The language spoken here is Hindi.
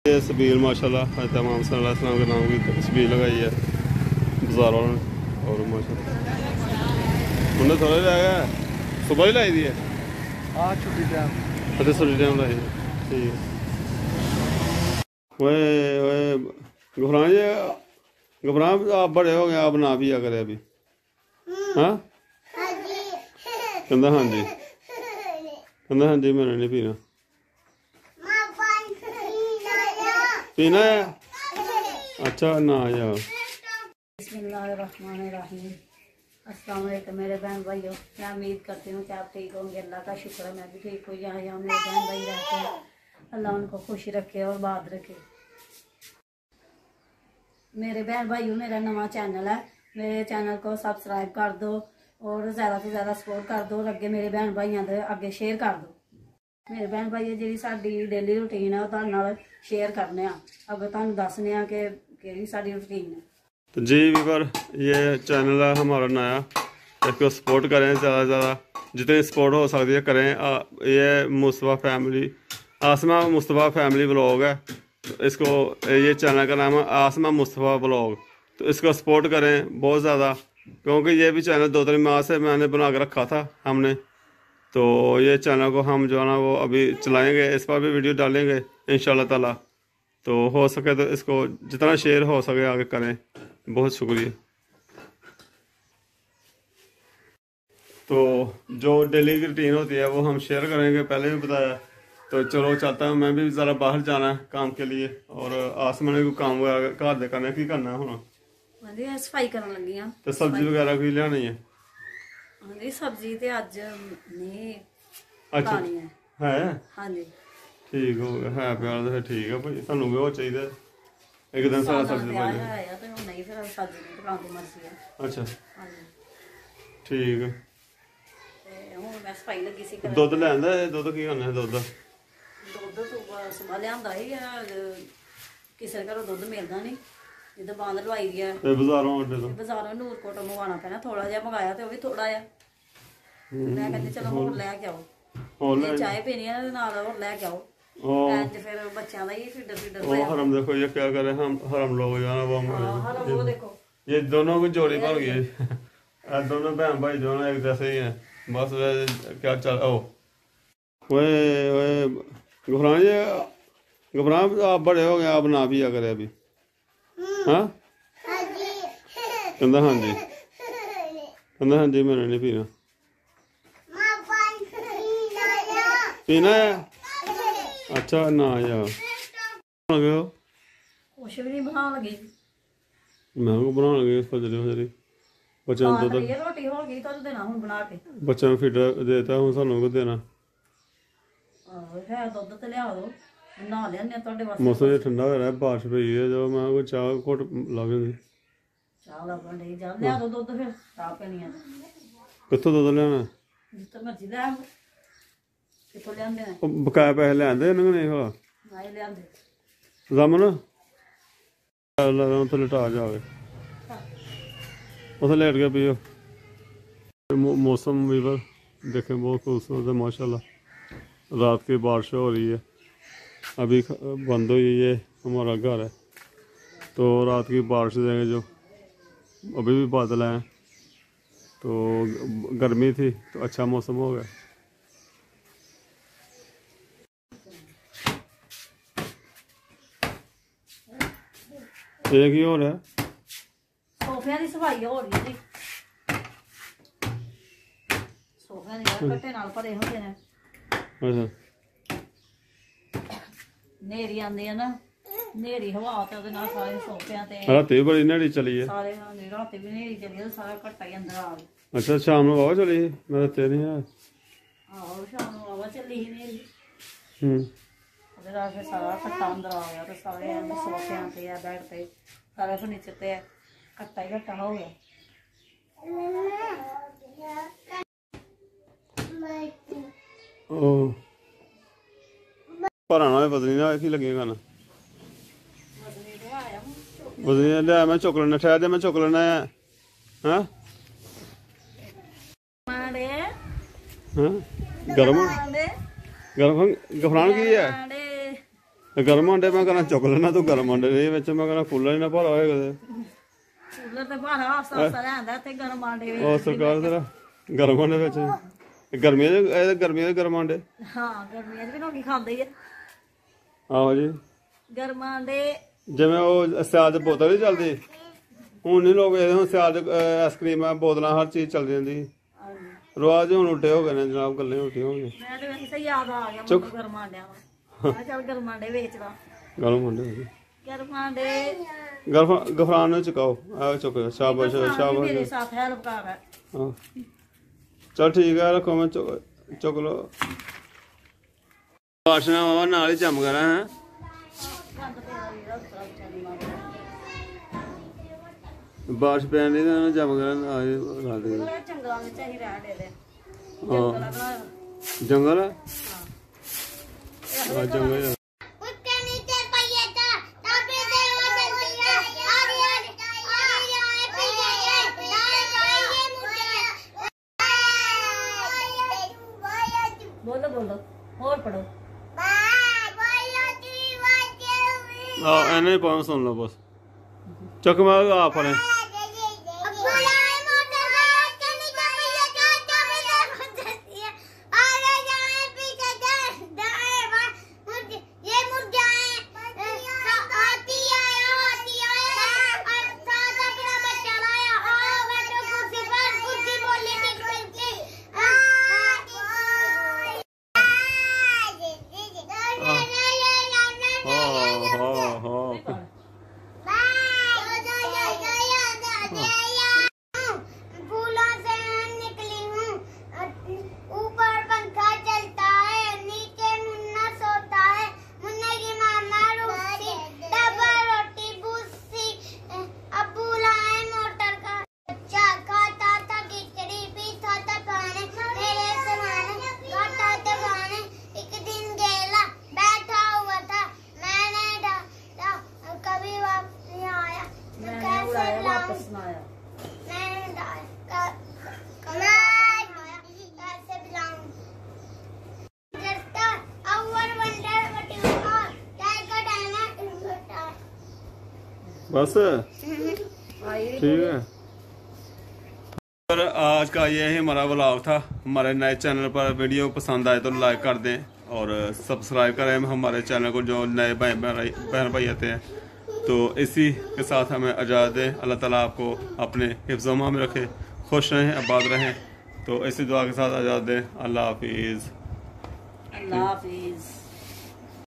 ये सबील माशाल्लाह तमाम सल्लल्लाहु के नाम की सबील लगाई है बाजार वालों ने। और माशाल्लाह उन्हें थोड़ा रह गया सुबह ही लाई दी है। हाँ छुट्टी टाइम। अच्छा छुट्टी टाइम लाई है ठीक है। वह घबरान जी घबरान आप बड़े हो गए आप ना भी करें अभी। हाँ कहता हाँ जी कहता हाँ जी मैंने नहीं पीना पीना है। अच्छा ना यार। बिस्मिल्लाहिर्रहमानिर्रहीम। अस्सलाम वालेकुम मेरे बहन भाइयों, मैं उम्मीद करती हूँ कि आप ठीक होंगे। अल्लाह का शुक्र है मैं भी ठीक हूँ। यहाँ मेरे बहन भाई रहते हैं, अल्लाह उनको खुश रखे और बात रखे। मेरे बहन भाइयों मेरा नवा चैनल है, मेरे चैनल को सब्सक्राइब कर दो और ज़्यादा से ज़्यादा सपोर्ट कर दो और अगे मेरे बहन भाइयों के अगे शेयर कर दो। मेरे बहन भाई जी साडी डेली रूटीन है वो तुहाडे नाल शेयर करने अगर तुहानू दसने कि केड़ी साडी रूटीन है। तो जी वीवर ये चैनल है हमारा नया, इसको सपोर्ट करें ज़्यादा से ज़्यादा जितनी सपोर्ट हो सकती है करें। ये मुस्तफ़ा फैमिली आसमा मुस्तफ़ा फैमिली ब्लॉग है, तो इसको ये चैनल का नाम है आसमा मुस्तफ़ा ब्लॉग। तो इसको सपोर्ट करें बहुत ज़्यादा, क्योंकि ये भी चैनल 2-3 माह से मैंने बना के रखा था हमने। तो ये चैनल को हम जो है ना वो अभी चलाएँगे, इस पर भी वीडियो डालेंगे इंशाल्लाह ताला। तो हो सके तो इसको जितना शेयर हो सके आगे करें, बहुत शुक्रिया। तो जो डेली की रूटीन होती है वो हम शेयर करेंगे, पहले भी बताया। तो चलो चाहता हूँ मैं भी ज़रा बाहर जाना है काम के लिए, और आसमान को काम वगैरह घर दे करना की करना है हूँ सफाई करन लगी हां। तो सब्जी वगैरह कोई लियानी है। हाँ जी सब्जी तो अज नहीं अच्छा है। है हाँ जी ठीक हो गया है प्यार तो फिर ठीक है भाई, सानू भी वो चाहिए एक दिन सारा सब्जी बन जाए। नहीं फिर सब्जी नहीं दुकान की मर्जी है। अच्छा हाँ जी ठीक है। ਹੁਣ ਮੈਂ ਸਫਾਈ ਲੱਗੀ ਸੀ ਕਰਨ। ਦੁੱਧ ਲੈਂਦਾ ਦੁੱਧ ਕੀ ਕਰਨਾ ਹੈ ਦੁੱਧ ਤੋਂ ਸਮਾਂ ਲਿਆਂਦਾ ਸੀ ਕਿਸੇ ਘਰੋਂ ਦੁੱਧ ਮਿਲਦਾ ਨਹੀਂ, ਜਿੱਦਾਂ ਬਾਂਦ ਲਵਾਈ ਦੀ ਆ ਇਹ ਬਾਜ਼ਾਰੋਂ ਅੱਡੇ ਤੋਂ ਬਾਜ਼ਾਰੋਂ ਨੂਰਕੋਟ ਮੰਗਵਾਉਣਾ ਪੈਣਾ। ਥੋੜਾ ਜਿਹਾ ਮੰਗਾਇਆ ਤੇ ਉਹ ਵੀ ਥੋੜਾ ਜਿਹਾ ਮੈਂ ਕਹਿੰਦੀ ਚਲੋ ਹੋਰ ਲੈ ਕੇ ਆਓ, ਹੋਰ ਚਾਹ ਪੀਣੀ ਆ ਨਾਲ ਹੋਰ ਲੈ ਕੇ ਆਓ। आज फिर बच्चों का ही फीडर हरम देखो ये क्या करे हम हरम लोग जाना वो हमारे वो देखो ये दोनों की जोड़ी बन गई। दोनों बहन भाई दोनों एक जैसे ही हैं बस क्या चल ओ वे घबरान जी घबरान आप बड़े हो गए आप ना भी करें अभी। हाँ कहता हाँ जी कहता हाँ जी मैंने नहीं पीना पीना है। अच्छा ना यार लगे कुछ भी नहीं बना लगी मैं को बना लगे फजरी फजरी बच्चों को तो रोटी हो गई तो देना हूं बना के बच्चों को फीडर देता हूं सानू को देना है दूध ते लिया दो ना लेने ਤੁਹਾਡੇ ਵਾਸਤੇ। मौसम ठंडा हो रहा है बारिश पई है जो मैं को चाह घुट लग गई ਚਾਹ ਲੱਗਣ ਦੇ ਜਾ ਲਿਆ ਦੋ ਦੁੱਧ ਫਿਰ ਚਾਹ ਪੀਣੀ ਆ कित्थों दुध लेना ਜਿੱਥੇ ਮਰਜ਼ੀ ਲੈ ਆਓ। ਕਿੱਥੋਂ ਲਿਆਂਦੇ ਨੇ बकाया पैसे लेंदे इन्हें नहीं हो ਨਹੀਂ ਲਿਆਂਦੇ जमन उत लिटा जाओ उसे लेट के पियो। मौसम भी पर देखें बहुत खूबसूरत है माशाल्लाह। रात की बारिश हो रही है, अभी बंद हुई है हमारा घर है। तो रात की बारिश देंगे जो अभी भी बादल हैं, तो गर्मी थी तो अच्छा मौसम हो गया। एक ही और है ਸੋਫਿਆਂ ਦੀ ਸਫਾਈ ਹੋ ਰਹੀ ਜੀ। ਸੋਫਿਆਂ ਦੇ ਕੱਟੇ ਨਾਲ ਭਰੇ ਹੁੰਦੇ ਨੇ। अच्छा ਨੇਰੀ ਆਂਦੀ ਆ ਨਾ, ਨੇਰੀ ਹਵਾ ਤੇ ਉਹਦੇ ਨਾਲ ਸਾਰੇ ਸੋਫਿਆਂ ਤੇ रात बड़ी नड़ी चली है। ਸਾਰੇ ਰਾਤੀ ਵੀ ਨੇਰੀ ਚੱਲੀ ਸਾਰਾ ਘੱਟਾ ਹੀ ਅੰਦਰ ਆ ਗਿਆ। अच्छा शाम को हवा चली मैं तो नहीं है। ਆਹੋ ਸ਼ਾਮ ਨੂੰ ਹਵਾ ਚੱਲੀ ਸੀ ਨੇਰੀ ਉਹਦੇ ਨਾਲ ਫਿਰ ਸਾਰਾ ਘੱਟਾ ਅੰਦਰ ਆ ਗਿਆ ਤੇ ਸਾਰੇ ਸੋਫਿਆਂ ਤੇ ਆ ਬੈੱਡ ਤੇ ਸਾਰੇ ਫਰਨੀਚਰ ਤੇ ਘੱਟਾ ਹੀ ਘੱਟਾ ਹੋ ਗਿਆ। भराना बदली ना की लगेगा ना बदली लिया मैं चुक लेना ठहर दे मैं चुक लेना है। हाँ हाँ गरम गरम घबरान की है गर्म अंडे मैं कहना चुक लेना तू गर्म अंडे नहीं विच मैं कहना कूलर ही ना भारा होए कदे ਕੂਲਰ ਤੇ ਭਾਰਾ ਆਸਤਾ ਆਸਤਾ ਰਹਿੰਦਾ ਤੇ ਗਰਮ ਆਂਡੇ ਵੀ ਉਹ ਸਰਕਾਰ ਤੇਰਾ ਗਰਮ ਅੰਡੇ ਵਿੱਚ ਗਰਮੀਆਂ ਦੇ ਗਰਮ ਅੰਡੇ ਹਾਂ ਗਰਮੀਆਂ 'ਚ ਵੀ ਲੋਕੀ ਖਾਂਦੇ ਹੀ ਆ ਆਹੋ ਜੀ ਗਰਮ ਆਂਡੇ ਜਿਵੇਂ ਉਹ ਸਿਆਲ ਚ ਬੋਤਲ ਨਹੀਂ ਚੱਲਦੀ ਹੁਣ ਨਹੀਂ ਲੋਕ ਇਹਦੇ ਹੁਣ ਸਿਆਲ ਚ ਆਈਸਕ੍ਰੀਮਾਂ ਬੋਤਲਾਂ ਹਰ ਚੀਜ਼ ਚੱਲਦੀ ਜਾਂਦੀ ਰਿਵਾਜ ਹੁਣ ਉਲਟੇ ਹੋ ਗਏ ਨੇ ਜਨਾਬ ਗੱਲੇ ਉਲਟੀਆਂ ਹੋ ਗਈਆਂ ਮੈਂ ਤੇ ਵੈਸੇ ਹੀ ਯਾਦ ਆ ਗਿਆ ਮੈਨੂੰ ਗਰਮ ਆਂਡਿਆਂ ਦਾ ਮੈਂ ਚੱਲ ਗਰਮ ਆਂਡੇ ਵੇਚਦਾ ਗਰਮ ਅੰਡੇ ਗਰਮ ਆਂਡੇ ਗਫਰਾਨ ਨੂੰ ਚੁਕਾਓ ਆ ਚੁੱਕ ਸ਼ਾਬਾਸ਼ ਸ਼ਾਬਾਸ਼ ਮੇਰੇ ਸਾਥ ਹੈਲਪ ਕਰ ਰਿਹਾ ਹਾਂ ਚਲ ਠੀਕ ਹੈ ਰੱਖੋ ਮੈਂ ਚੁੱਕ ਲਓ ਬਾਸ਼ਨਾ ਬਾਬਾ ਨਾਲ ਹੀ ਜੰਮ ਕਰਾਂ ਹੈ ਬਾਰਿਸ਼ ਪੈਣ ਦੀ ਤਾਂ ਜੰਮ ਕਰਨ ਆ ਲਾ ਦੇ ਜੰਗਲਾਂ ਵਿੱਚ ਅਸੀਂ ਰਹਿ ਡੇ ਜੰਗਲ ਹੈ ਹਾਂ ਜੰਗਲ बोलो बोलो और पढ़ो एने पोएम सुन लो बस चक मैं आप पढ़े बस ठीक है। और आज का ये ही हमारा व्लॉग था। हमारे नए चैनल पर वीडियो पसंद आए तो लाइक कर दें और सब्सक्राइब करें हमारे चैनल को, जो नए बहन भाई आते हैं। तो इसी के साथ हमें इजाज़त दें। अल्लाह ताला आपको अपने हिफ्ज़-ओ-मान में रखे, खुश रहें, आबाद रहें। तो इसी दुआ के साथ इजाज़त दें। अल्लाह हाफिज़। अल्लाह हाफिज़।